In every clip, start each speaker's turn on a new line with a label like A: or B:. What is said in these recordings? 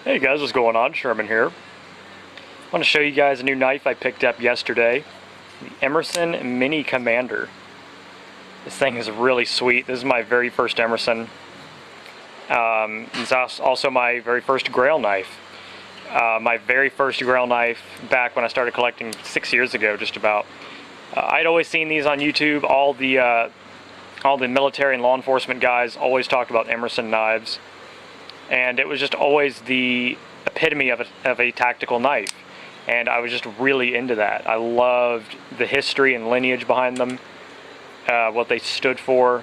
A: Hey guys, what's going on? Sherman here. I want to show you guys a new knife I picked up yesterday. The Emerson Mini-Commander. This thing is really sweet. This is my very first Emerson. It's also my very first Grail knife. My very first Grail knife back when I started collecting 6 years ago, just about. I'd always seen these on YouTube. All the military and law enforcement guys always talked about Emerson knives. And it was just always the epitome of a tactical knife, and I was just really into that. I loved the history and lineage behind them, what they stood for.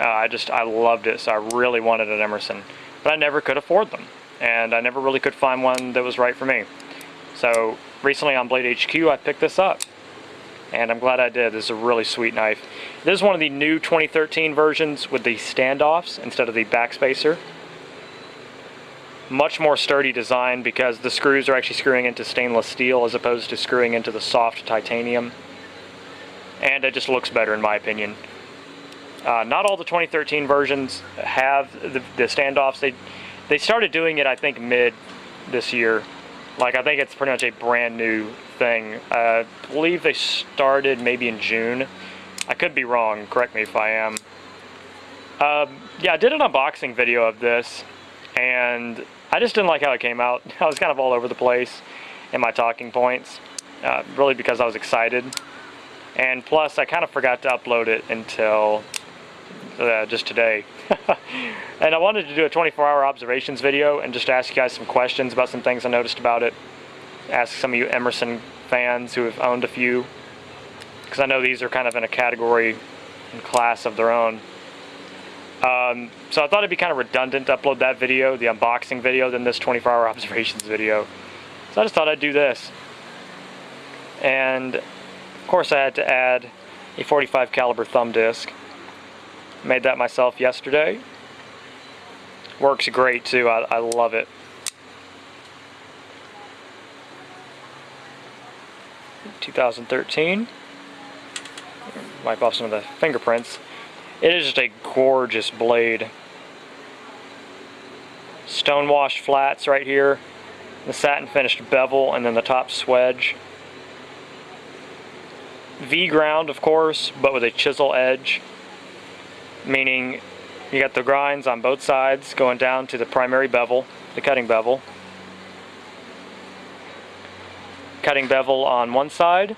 A: I loved it, so I really wanted an Emerson, but I never could afford them, and I never really could find one that was right for me. So recently on Blade HQ I picked this up, and I'm glad I did. This is a really sweet knife. This is one of the new 2013 versions with the standoffs instead of the backspacer. Much more sturdy design because the screws are actually screwing into stainless steel as opposed to screwing into the soft titanium. And it just looks better in my opinion. Not all the 2013 versions have the standoffs. They started doing it, I think, mid this year. Like, I think it's pretty much a brand new thing. I believe they started maybe in June. I could be wrong, correct me if I am. Yeah, I did an unboxing video of this, and I just didn't like how it came out. I was kind of all over the place in my talking points, really because I was excited. And plus, I kind of forgot to upload it until just today. And I wanted to do a 24-hour observations video and just ask you guys some questions about some things I noticed about it. Ask some of you Emerson fans who have owned a few, because I know these are kind of in a category and class of their own. So I thought it'd be kind of redundant to upload that video, the unboxing video, than this 24-hour observations video. So I just thought I'd do this. And of course I had to add a .45 caliber thumb disc. Made that myself yesterday. Works great too. I love it. (2013). Wipe off some of the fingerprints. It is just a gorgeous blade. Stonewash flats right here. The satin finished bevel, and then the top swedge. V-ground, of course, but with a chisel edge. Meaning you got the grinds on both sides going down to the primary bevel, the cutting bevel. Cutting bevel on one side,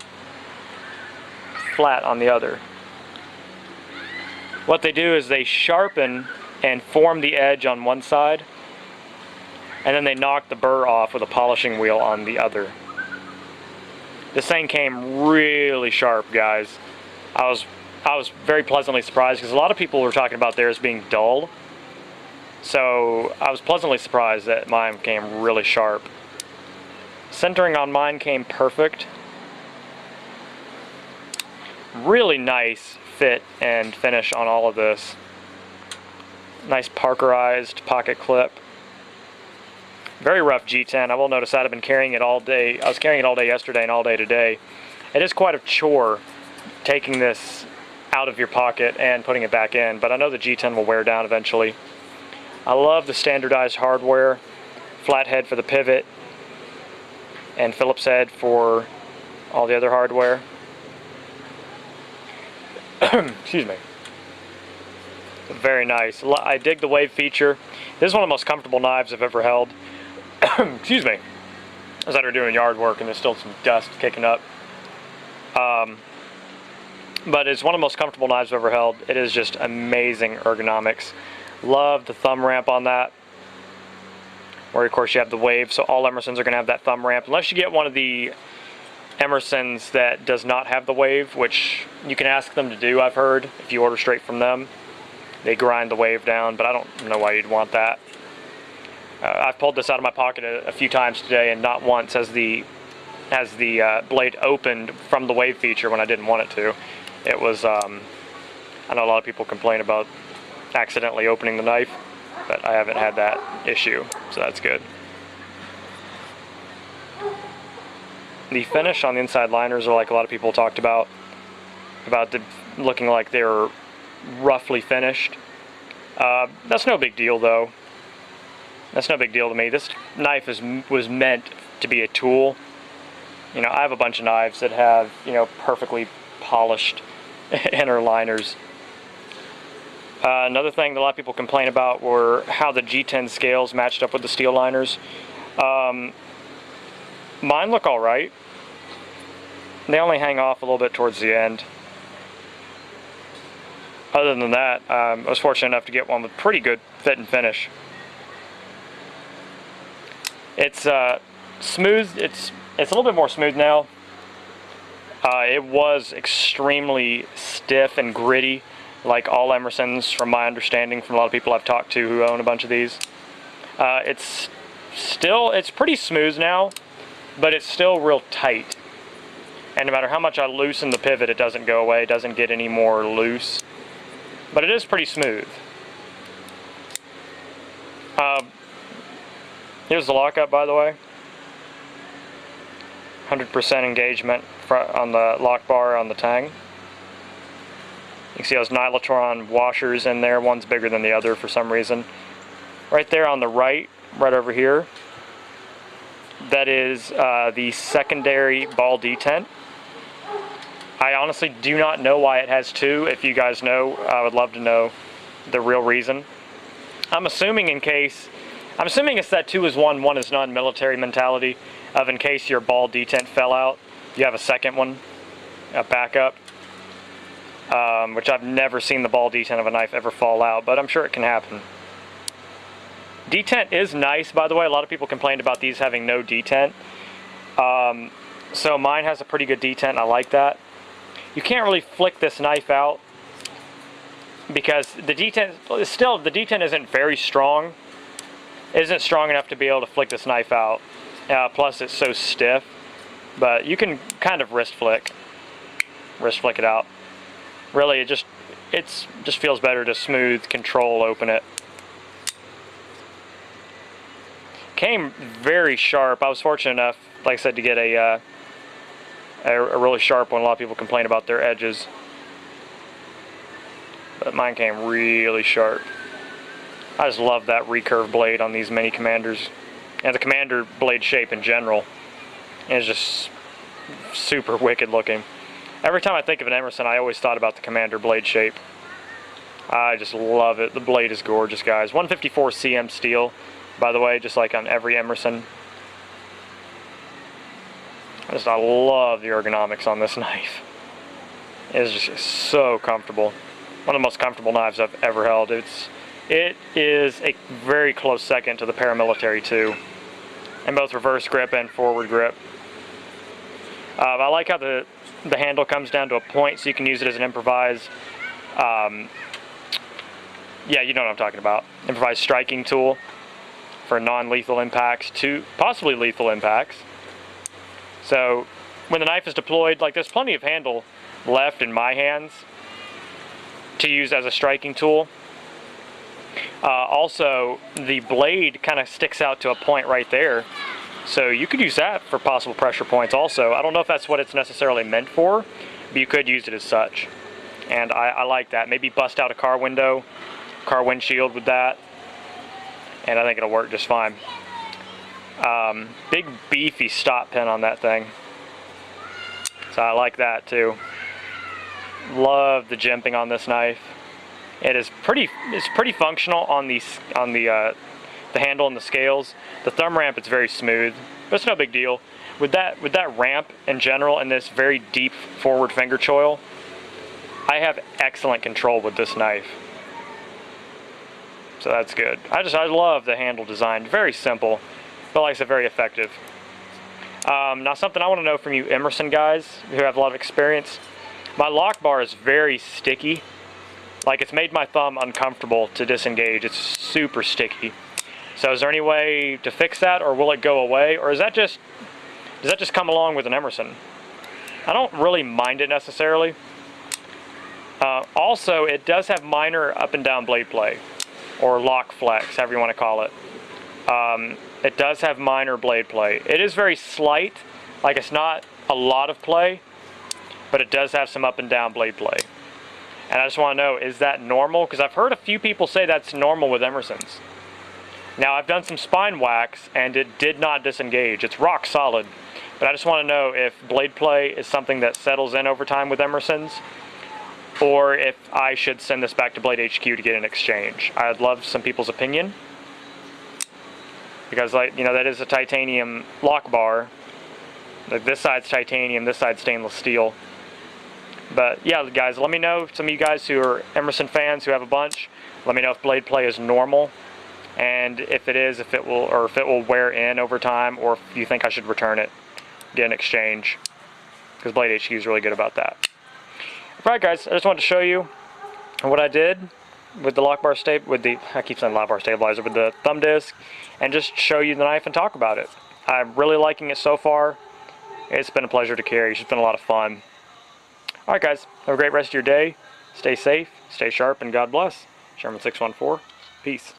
A: flat on the other. What they do is they sharpen and form the edge on one side, and then they knock the burr off with a polishing wheel on the other. This thing came really sharp, guys. I was very pleasantly surprised because a lot of people were talking about theirs being dull. So I was pleasantly surprised that mine came really sharp. Centering on mine came perfect. Really nice fit and finish on all of this. Nice Parkerized pocket clip. Very rough G10. I will notice that I've been carrying it all day. I was carrying it all day yesterday and all day today. It is quite a chore taking this out of your pocket and putting it back in, but I know the G10 will wear down eventually. I love the standardized hardware. Flat head for the pivot, and Phillips head for all the other hardware. Excuse me. Very nice. I dig the wave feature. This is one of the most comfortable knives I've ever held. Excuse me. I was out here doing yard work and there's still some dust kicking up. But it's one of the most comfortable knives I've ever held. It is just amazing ergonomics. Love the thumb ramp on that, where of course you have the wave, so all Emersons are going to have that thumb ramp, unless you get one of the Emersons that does not have the wave, which you can ask them to do, I've heard, if you order straight from them. They grind the wave down, but I don't know why you'd want that. I've pulled this out of my pocket a few times today, and not once has the blade opened from the wave feature when I didn't want it to. It was, I know a lot of people complain about accidentally opening the knife, but I haven't had that issue, so that's good. The finish on the inside liners are like a lot of people talked about looking like they were roughly finished. That's no big deal though. That's no big deal to me. This knife was meant to be a tool. You know, I have a bunch of knives that have, you know, perfectly polished inner liners. Another thing that a lot of people complain about were how the G10 scales matched up with the steel liners. Mine look alright. They only hang off a little bit towards the end. Other than that, I was fortunate enough to get one with pretty good fit and finish. It's smooth. It's a little bit more smooth now. It was extremely stiff and gritty, like all Emersons, from my understanding, from a lot of people I've talked to who own a bunch of these. It's pretty smooth now, but it's still real tight. And no matter how much I loosen the pivot, it doesn't go away. It doesn't get any more loose. But it is pretty smooth. Here's the lockup, by the way. 100% engagement on the lock bar on the tang. You can see those Nylotron washers in there. One's bigger than the other for some reason. Right there on the right over here, that is the secondary ball detent. I honestly do not know why it has two. If you guys know, I would love to know the real reason. I'm assuming it's that 2 is 1, 1 is none military mentality of in case your ball detent fell out, you have a second one, a backup, which I've never seen the ball detent of a knife ever fall out, but I'm sure it can happen. Detent is nice, by the way. A lot of people complained about these having no detent. So mine has a pretty good detent, and I like that. You can't really flick this knife out because the detent isn't very strong. It isn't strong enough to be able to flick this knife out. Plus it's so stiff, but you can kind of wrist flick it out. Really, it just feels better to smooth, control, open it. Came very sharp. I was fortunate enough, like I said, to get a really sharp one. A lot of people complain about their edges, but mine came really sharp. I just love that recurve blade on these Mini-Commanders, and the Commander blade shape in general is just super wicked looking. Every time I think of an Emerson, I always thought about the Commander blade shape. I just love it. The blade is gorgeous, guys. 154 cm steel, by the way, just like on every Emerson. I love the ergonomics on this knife. It is just so comfortable. One of the most comfortable knives I've ever held. It is a very close second to the Paramilitary 2, in both reverse grip and forward grip. I like how the handle comes down to a point, so you can use it as an improvised, yeah, you know what I'm talking about, improvised striking tool for non-lethal impacts to possibly lethal impacts. So when the knife is deployed, like, there's plenty of handle left in my hands to use as a striking tool. Also, the blade kind of sticks out to a point right there, so you could use that for possible pressure points also. I don't know if that's what it's necessarily meant for, but you could use it as such, and I like that. Maybe bust out a car window, car windshield with that, and I think it'll work just fine. Big beefy stop pin on that thing, so I like that too. Love the jimping on this knife. It's pretty functional on the handle and the scales. The thumb ramp, it's very smooth, but it's no big deal. With that ramp in general and this very deep forward finger choil, I have excellent control with this knife. So that's good. I love the handle design. Very simple, but like I said, very effective. Now something I want to know from you Emerson guys who have a lot of experience. My lock bar is very sticky. Like, it's made my thumb uncomfortable to disengage. It's super sticky. So is there any way to fix that, or will it go away, or does that just come along with an Emerson? I don't really mind it necessarily. Also, it does have minor up and down blade play, or lock flex, however you want to call it. It does have minor blade play. It is very slight, like it's not a lot of play, but it does have some up and down blade play. And I just want to know, is that normal? Because I've heard a few people say that's normal with Emersons. Now I've done some spine wax and it did not disengage. It's rock solid. But I just want to know if blade play is something that settles in over time with Emerson's, or if I should send this back to Blade HQ to get an exchange. I'd love some people's opinion, because, like, you know, that is a titanium lock bar. Like, this side's titanium, this side's stainless steel. But yeah, guys, let me know, some of you guys who are Emerson fans who have a bunch, let me know if blade play is normal, and if it is, if it will wear in over time, or if you think I should return it, get an exchange, because Blade HQ is really good about that. Alright guys, I just wanted to show you what I did with the lock bar I keep saying lock bar stabilizer, with the thumb disc, and just show you the knife and talk about it. I'm really liking it so far. It's been a pleasure to carry. It's been a lot of fun. Alright guys, have a great rest of your day. Stay safe, stay sharp, and God bless. Sherman 614, peace.